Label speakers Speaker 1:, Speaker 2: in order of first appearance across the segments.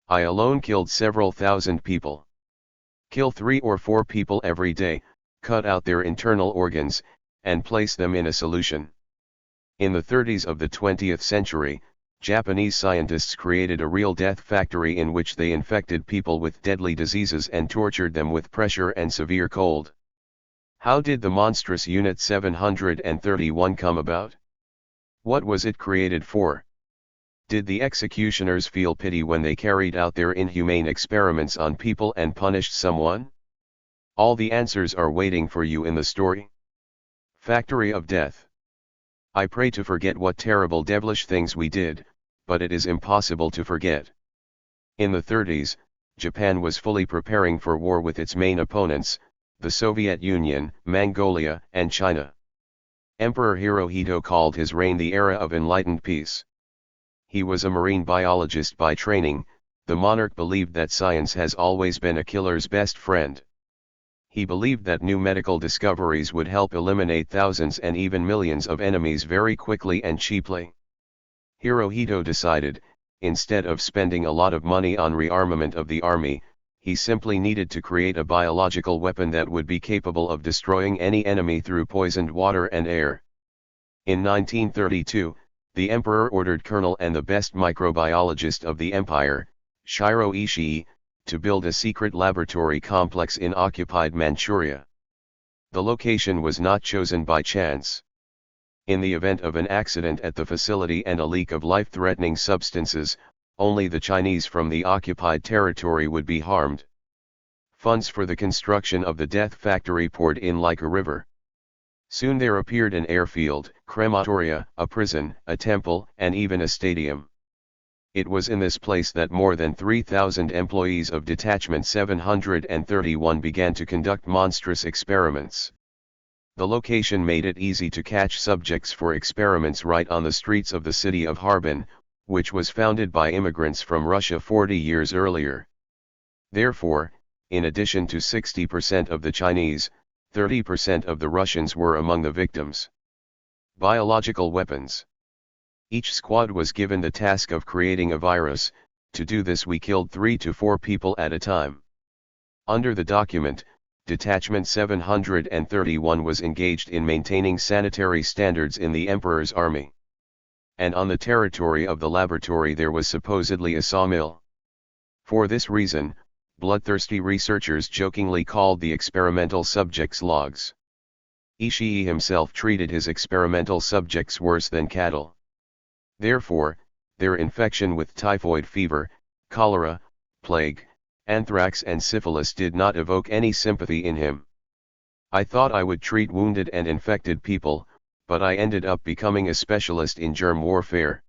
Speaker 1: I alone killed several thousand people. Kill 3 or 4 people every day, cut out their internal organs, and place them in a solution. In the 30s of the 20th century, Japanese scientists created a real death factory in which they infected people with deadly diseases and tortured them with pressure and severe cold. How did the monstrous Unit 731 come about? What was it created for? Did the executioners feel pity when they carried out their inhumane experiments on people and punished someone? All the answers are waiting for you in the story. Factory of Death. I pray to forget what terrible devilish things we did, but it is impossible to forget. In the 30s, Japan was fully preparing for war with its main opponents, the Soviet Union, Mongolia, and China. Emperor Hirohito called his reign the era of enlightened peace. He was a marine biologist by training. The monarch believed that science has always been a killer's best friend. He believed that new medical discoveries would help eliminate thousands and even millions of enemies very quickly and cheaply. Hirohito decided, instead of spending a lot of money on rearmament of the army, he simply needed to create a biological weapon that would be capable of destroying any enemy through poisoned water and air. In 1932, the emperor ordered Colonel and the best microbiologist of the empire, Shiro Ishii, to build a secret laboratory complex in occupied Manchuria. The location was not chosen by chance. In the event of an accident at the facility and a leak of life-threatening substances, only the Chinese from the occupied territory would be harmed. Funds for the construction of the death factory poured in like a river. Soon there appeared an airfield, crematoria, a prison, a temple, and even a stadium. It was in this place that more than 3,000 employees of Detachment 731 began to conduct monstrous experiments. The location made it easy to catch subjects for experiments right on the streets of the city of Harbin, which was founded by immigrants from Russia 40 years earlier. Therefore, in addition to 60% of the Chinese, 30% of the Russians were among the victims. Biological weapons. Each squad was given the task of creating a virus. To do this we killed 3 to 4 people at a time. Under the document, Detachment 731 was engaged in maintaining sanitary standards in the Emperor's army. And on the territory of the laboratory there was supposedly a sawmill. For this reason, bloodthirsty researchers jokingly called the experimental subjects logs. Ishii himself treated his experimental subjects worse than cattle. Therefore, their infection with typhoid fever, cholera, plague, anthrax and syphilis did not evoke any sympathy in him. I thought I would treat wounded and infected people, but I ended up becoming a specialist in germ warfare.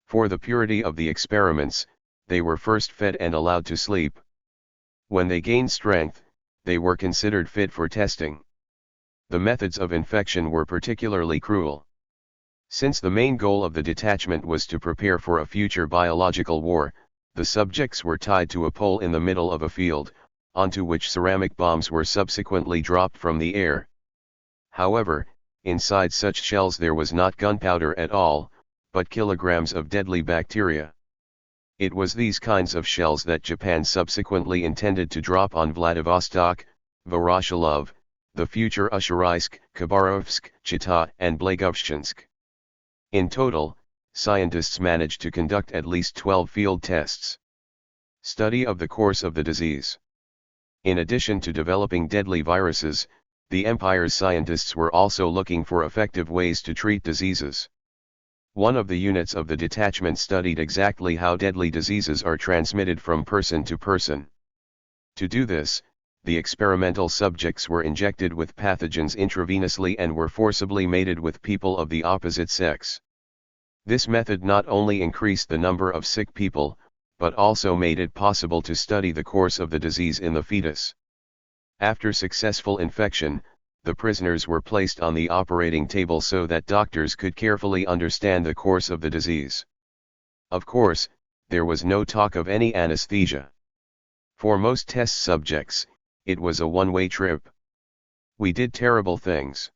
Speaker 1: For the purity of the experiments, they were first fed and allowed to sleep. When they gained strength, they were considered fit for testing. The methods of infection were particularly cruel. Since the main goal of the detachment was to prepare for a future biological war, the subjects were tied to a pole in the middle of a field, onto which ceramic bombs were subsequently dropped from the air. However, inside such shells there was not gunpowder at all, but kilograms of deadly bacteria. It was these kinds of shells that Japan subsequently intended to drop on Vladivostok, Voroshilov, the future Usharaisk, Khabarovsk, Chita, and Blagoveshchensk. In total, scientists managed to conduct at least 12 field tests. Study of the course of the disease. In addition to developing deadly viruses, the Empire's scientists were also looking for effective ways to treat diseases. One of the units of the detachment studied exactly how deadly diseases are transmitted from person to person. To do this, the experimental subjects were injected with pathogens intravenously and were forcibly mated with people of the opposite sex. This method not only increased the number of sick people, but also made it possible to study the course of the disease in the fetus. After successful infection, the prisoners were placed on the operating table so that doctors could carefully understand the course of the disease. Of course, there was no talk of any anesthesia. For most test subjects, it was a one-way trip. We did terrible things.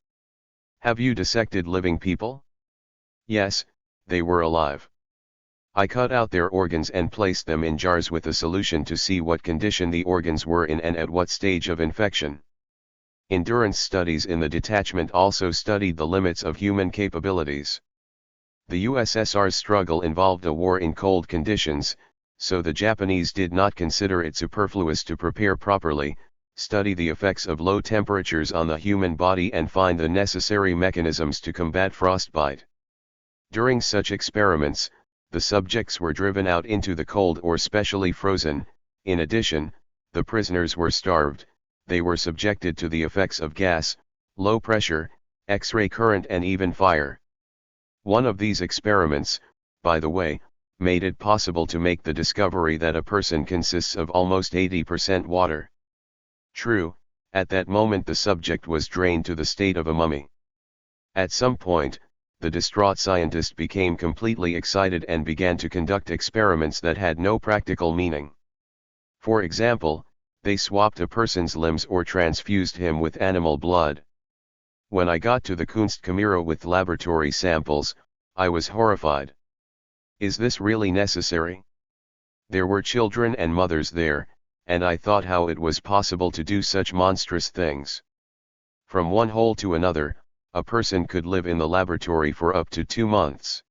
Speaker 1: Have you dissected living people? Yes, they were alive. I cut out their organs and placed them in jars with a solution to see what condition the organs were in and at what stage of infection. Endurance studies in the detachment also studied the limits of human capabilities. The USSR's struggle involved a war in cold conditions, so the Japanese did not consider it superfluous to prepare properly, study the effects of low temperatures on the human body and find the necessary mechanisms to combat frostbite. During such experiments, the subjects were driven out into the cold or specially frozen. In addition, the prisoners were starved, they were subjected to the effects of gas, low pressure, X-ray current and even fire. One of these experiments, by the way, made it possible to make the discovery that a person consists of almost 80% water. True, at that moment the subject was drained to the state of a mummy. At some point, the distraught scientist became completely excited and began to conduct experiments that had no practical meaning. For example, they swapped a person's limbs or transfused him with animal blood. When I got to the Kunstkamera with laboratory samples, I was horrified. Is this really necessary? There were children and mothers there, and I thought how it was possible to do such monstrous things. From one hole to another, a person could live in the laboratory for up to 2 months.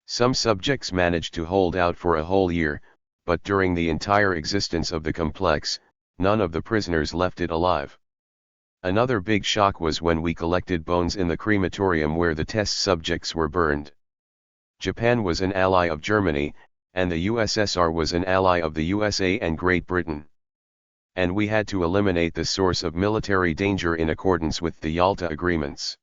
Speaker 1: Some subjects managed to hold out for a whole year, but during the entire existence of the complex, none of the prisoners left it alive. Another big shock was when we collected bones in the crematorium where the test subjects were burned. Japan was an ally of Germany, and the USSR was an ally of the USA and Great Britain. And we had to eliminate the source of military danger in accordance with the Yalta Agreements.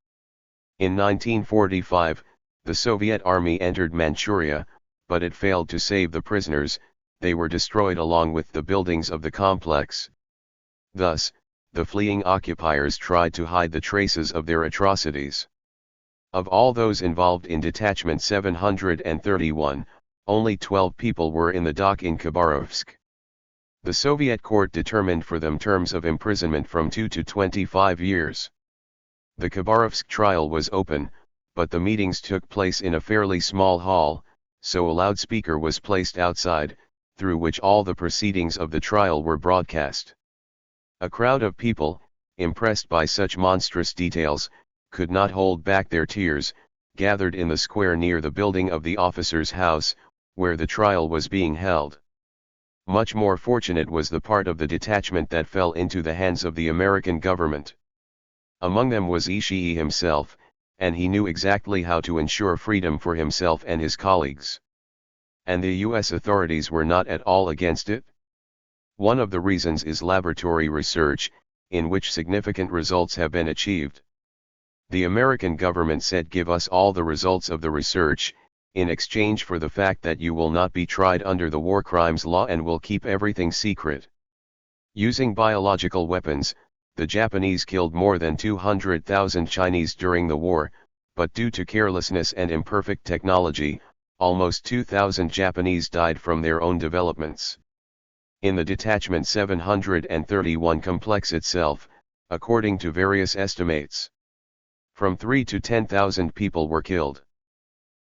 Speaker 1: In 1945, the Soviet army entered Manchuria, but it failed to save the prisoners, they were destroyed along with the buildings of the complex. Thus, the fleeing occupiers tried to hide the traces of their atrocities. Of all those involved in Detachment 731, only 12 people were in the dock in Khabarovsk. The Soviet court determined for them terms of imprisonment from 2 to 25 years. The Khabarovsk trial was open, but the meetings took place in a fairly small hall, so a loudspeaker was placed outside, through which all the proceedings of the trial were broadcast. A crowd of people, impressed by such monstrous details, could not hold back their tears, gathered in the square near the building of the officer's house, where the trial was being held. Much more fortunate was the part of the detachment that fell into the hands of the American government. Among them was Ishii himself, and he knew exactly how to ensure freedom for himself and his colleagues. And the US authorities were not at all against it. One of the reasons is laboratory research, in which significant results have been achieved. The American government said, "Give us all the results of the research, in exchange for the fact that you will not be tried under the war crimes law and will keep everything secret." Using biological weapons, the Japanese killed more than 200,000 Chinese during the war, but due to carelessness and imperfect technology, almost 2,000 Japanese died from their own developments. In the Detachment 731 complex itself, according to various estimates, from 3 to 10,000 people were killed.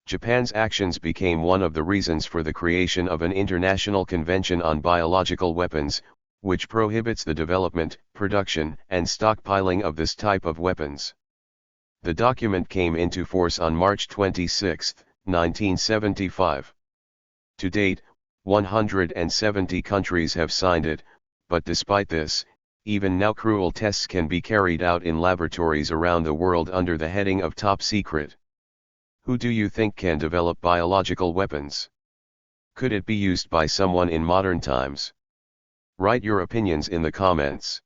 Speaker 1: Japan's actions became one of the reasons for the creation of an international convention on biological weapons, which prohibits the development, production, and stockpiling of this type of weapons. The document came into force on March 26, 1975. To date, 170 countries have signed it, but despite this, even now cruel tests can be carried out in laboratories around the world under the heading of top secret. Who do you think can develop biological weapons? Could it be used by someone in modern times? Write your opinions in the comments.